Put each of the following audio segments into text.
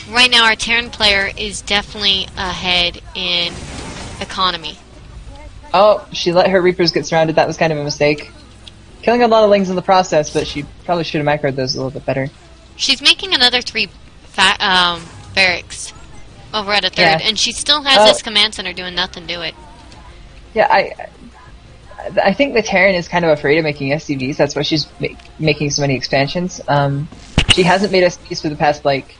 right now our Terran player is definitely ahead in economy. Oh, she let her Reapers get surrounded. That was kind of a mistake. Killing a lot of Lings in the process, but she probably should have macroed those a little bit better. She's making another 3 barracks over at a 3rd, Yeah. and she still has this command center doing nothing to it. Yeah, I think the Terran is kind of afraid of making SCVs. That's why she's making so many expansions. She hasn't made SCVs for the past, like,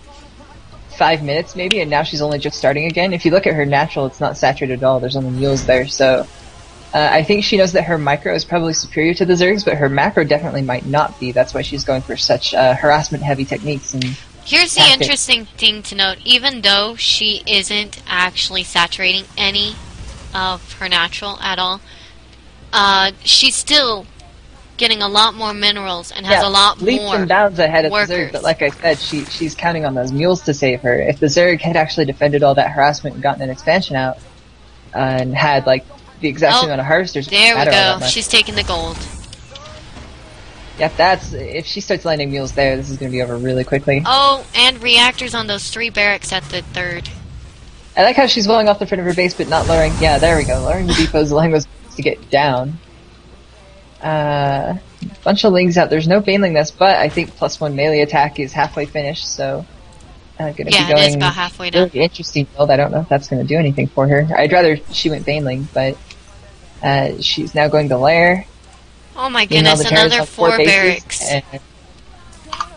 5 minutes, maybe, and now she's only just starting again. If you look at her natural, it's not saturated at all. There's only mules there, so... I think she knows that her micro is probably superior to the Zergs, but her macro definitely might not be. That's why she's going for such harassment-heavy techniques and Here's the tactics. interesting thing to note. Even though she isn't actually saturating any of her natural at all, she's still getting a lot more minerals and has a lot leaps more and bounds ahead of workers. the Zerg, but like I said, she's counting on those mules to save her. If the Zerg had actually defended all that harassment and gotten an expansion out, and had, like, the exact same amount of harvesters... There we go. She's taking the gold. Yep, if she starts landing mules there, this is going to be over really quickly. Oh, and reactors on those 3 barracks at the 3rd. I like how she's blowing off the front of her base, but not lowering... Yeah, there we go. Lowering the depots, allowing those to get down. Bunch of Lings out. There's no Baneling this, but I think +1 melee attack is halfway finished, so... gonna be going it is about halfway down. Really interesting build. I don't know if that's going to do anything for her. I'd rather she went Baneling, but she's now going to Lair. Oh my goodness, another 4 barracks. And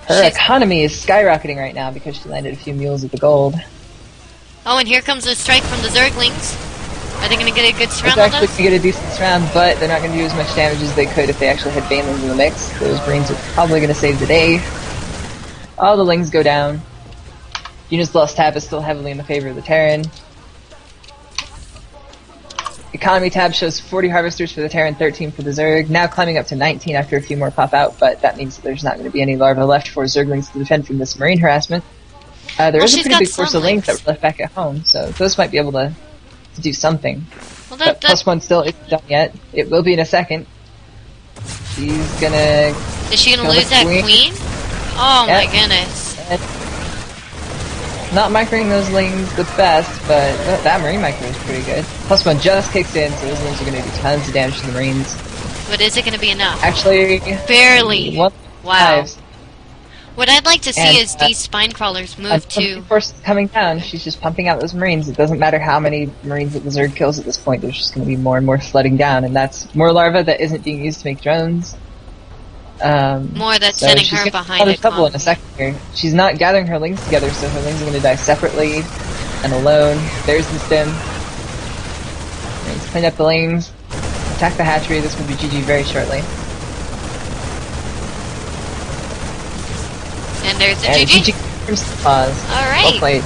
her economy is skyrocketing right now because she landed a few mules of the gold. Oh, and here comes a strike from the Zerglings. Are they going to get a good surround They're on actually those? going to get a decent surround, but they're not going to do as much damage as they could if they actually had Banelings in the mix. Those Marines are probably going to save the day. All the Lings go down. Unit's lost tab is still heavily in the favor of the Terran. Economy tab shows 40 harvesters for the Terran, 13 for the Zerg. Now climbing up to 19 after a few more pop out, but that means that there's not going to be any larvae left for Zerglings to defend from this Marine harassment. There is a pretty big force of Lings that were left back at home, so those might be able to do something. Well, but +1 still isn't done yet. It will be in a second. She's gonna... Is she gonna lose that queen? Oh my goodness. Not microing those Lings the best, but that Marine micro is pretty good. +1 just kicks in, so those Lings are going to do tons of damage to the Marines. But is it going to be enough? Actually... Barely. Wow. Fives. What I'd like to see is these spine crawlers move to... Force coming down, she's just pumping out those Marines. It doesn't matter how many Marines that the Zerg kills at this point, there's just going to be more and more flooding down, and that's more larvae that isn't being used to make drones. More that's sending her behind a couple in a second here. She's not gathering her Lings together, so her Lings are going to die separately and alone. There's the stem. Let's clean up the Lings. Attack the hatchery. This will be GG very shortly. And there's the GG. Alright. Well played.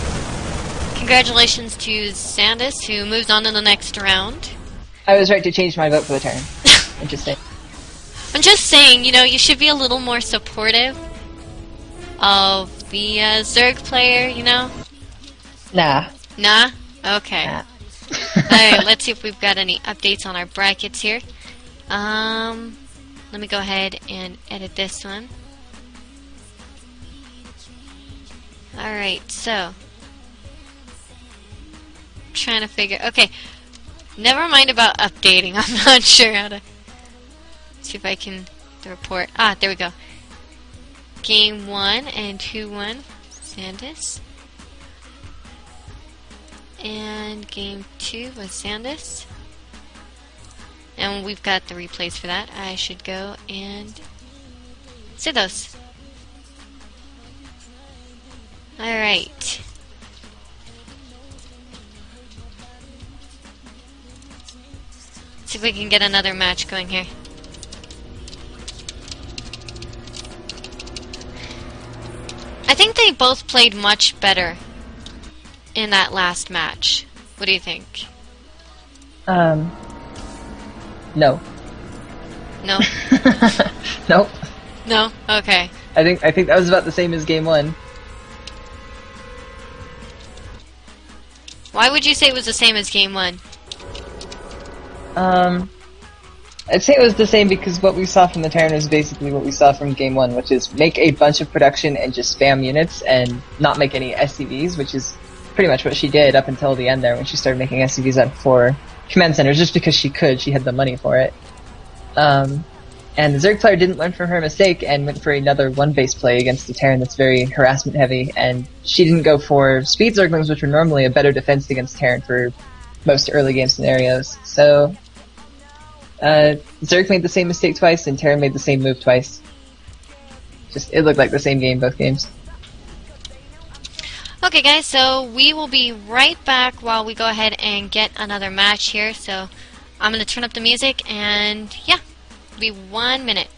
Congratulations to Sandus, who moves on to the next round. I was right to change my vote for the Terran. Interesting. I'm just saying, you know, you should be a little more supportive of the Zerg player, you know? Nah. Nah? Okay. Nah. Alright, let's see if we've got any updates on our brackets here. Let me go ahead and edit this one. Alright, so... trying to figure... Okay. Never mind about updating. I'm not sure how to... see if I can... the report. Ah, there we go. Game 1 and 2-1. Sandus. And Game 2 was Sandus. And we've got the replays for that. I should go and... see those. Alright. See if we can get another match going here. I think they both played much better in that last match. What do you think? No. No? Nope. No? Okay. I think that was about the same as game 1. Why would you say it was the same as game 1? I'd say it was the same because what we saw from the Terran was basically what we saw from Game 1, which is make a bunch of production and just spam units and not make any SCVs, which is pretty much what she did up until the end there when she started making SCVs at 4 command centers just because she could. She had the money for it. And the Zerg player didn't learn from her mistake and went for another 1-base play against the Terran that's very harassment heavy, and she didn't go for speed Zerglings, which are normally a better defense against Terran for most early game scenarios. So Zerg made the same mistake twice, and Terran made the same move twice. Just, it looked like the same game both games. Okay guys, so we will be right back while we go ahead and get another match here. So I'm going to turn up the music, and yeah, it'll be 1 minute.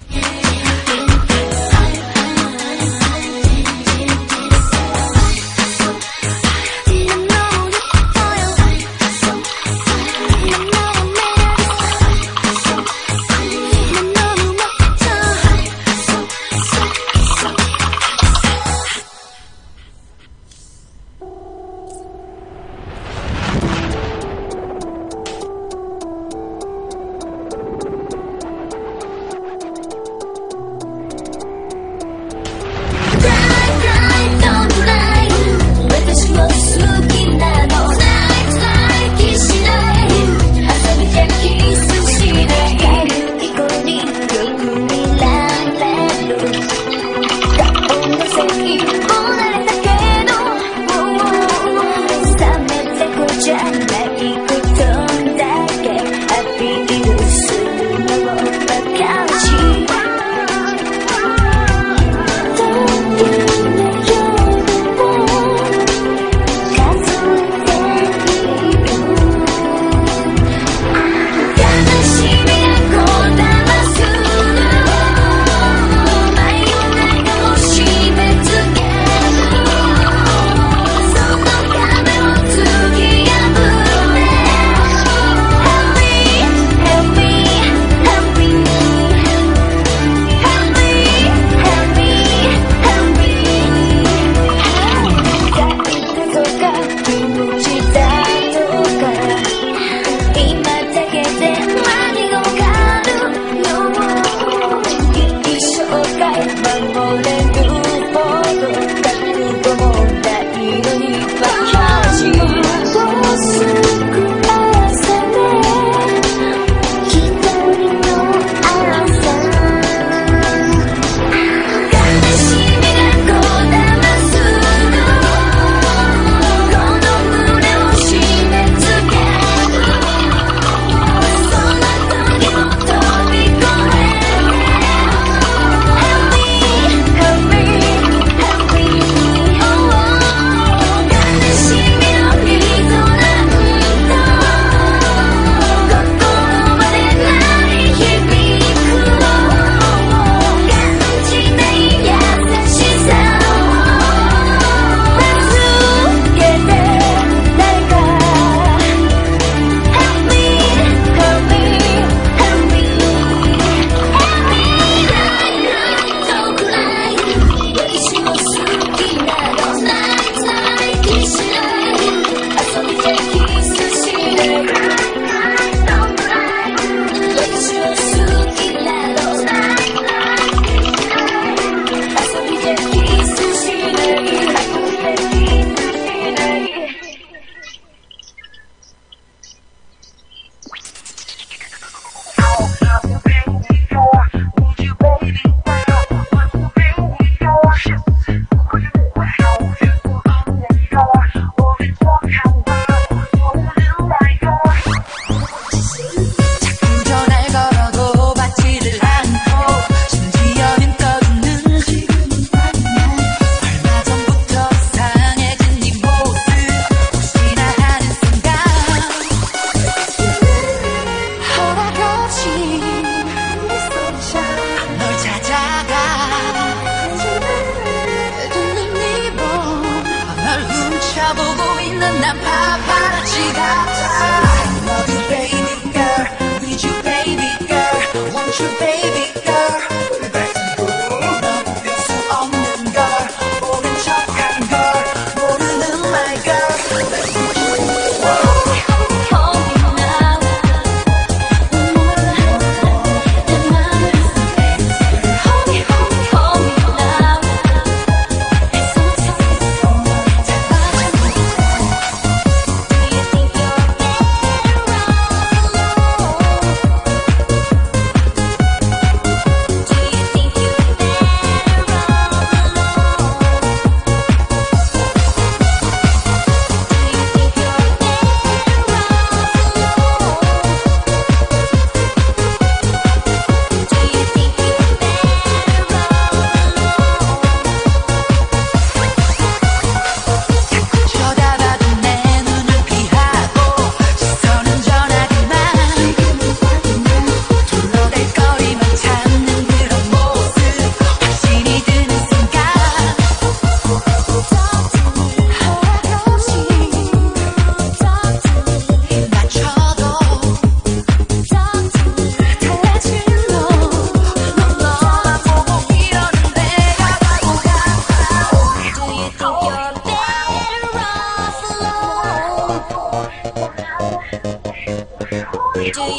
love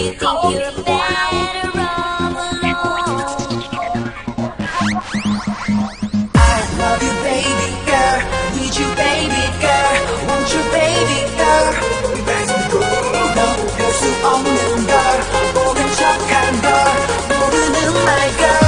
you, baby girl. Need you, baby girl. Want you, baby girl. 너 별수 없는 걸 모른 척한 걸 모르는 my girl.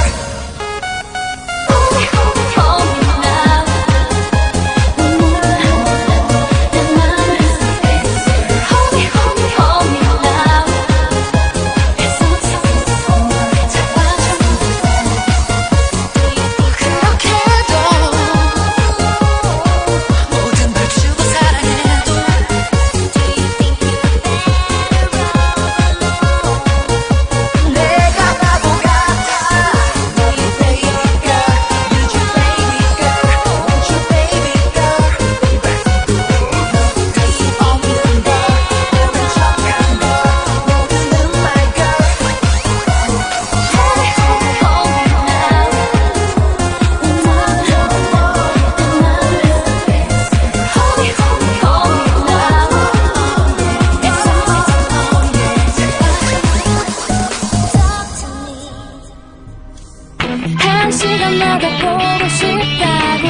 한 시간마다 보고 싶다고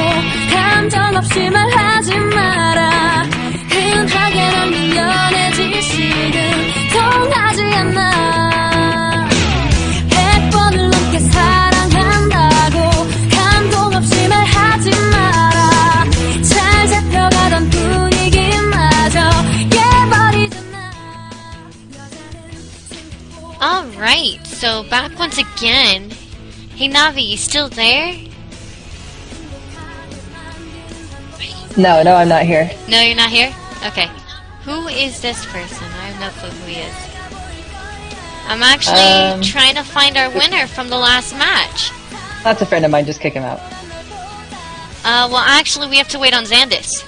감정 없이 말하지 마라. 흔하게 난 미련해질 시는 통하지 않아. 100번을 넘게 사랑한다고 감동 없이 말하지 마라. 잘 잡혀가던 분위기마저 깨버리잖아. Alright, so back once again. Hey Navi, you still there? No, I'm not here. No, you're not here? Okay. Who is this person? I have no clue who he is. I'm actually trying to find our winner from the last match. That's a friend of mine, just kick him out. Well actually we have to wait on Xandis.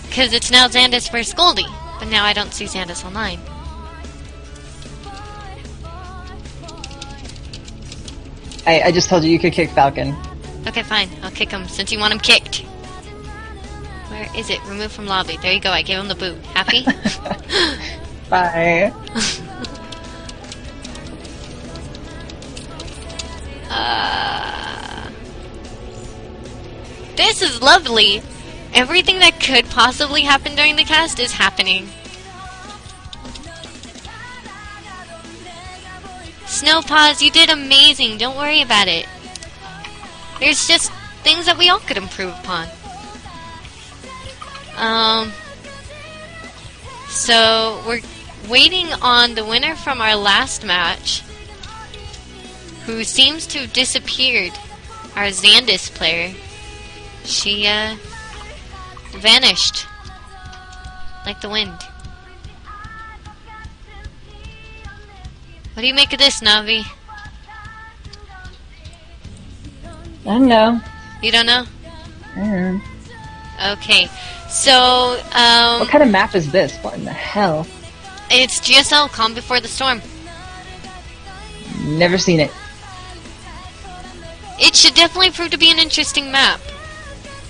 Because it's now Xandis versus Goldie. But now I don't see Xandis online. I just told you could kick Falcon. Okay, fine. I'll kick him since you want him kicked. Where is it? Remove from lobby. There you go. I gave him the boot. Happy? Bye. This is lovely. Everything that could possibly happen during the cast is happening. Snowpaws, you did amazing. Don't worry about it. There's just things that we all could improve upon. So we're waiting on the winner from our last match, who seems to have disappeared. Our Xandis player. She vanished like the wind. What do you make of this, Navi? I don't know. You don't know? Mm-hmm. Okay, so What kind of map is this? What in the hell? it's GSL, Calm Before the Storm. Never seen it. It should definitely prove to be an interesting map.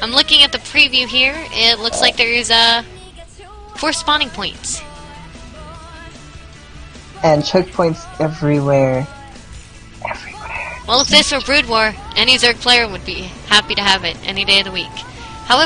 I'm looking at the preview here. It looks like there's 4 spawning points. And choke points everywhere. Everywhere. Well, if this were Brood War, any Zerg player would be happy to have it any day of the week. However,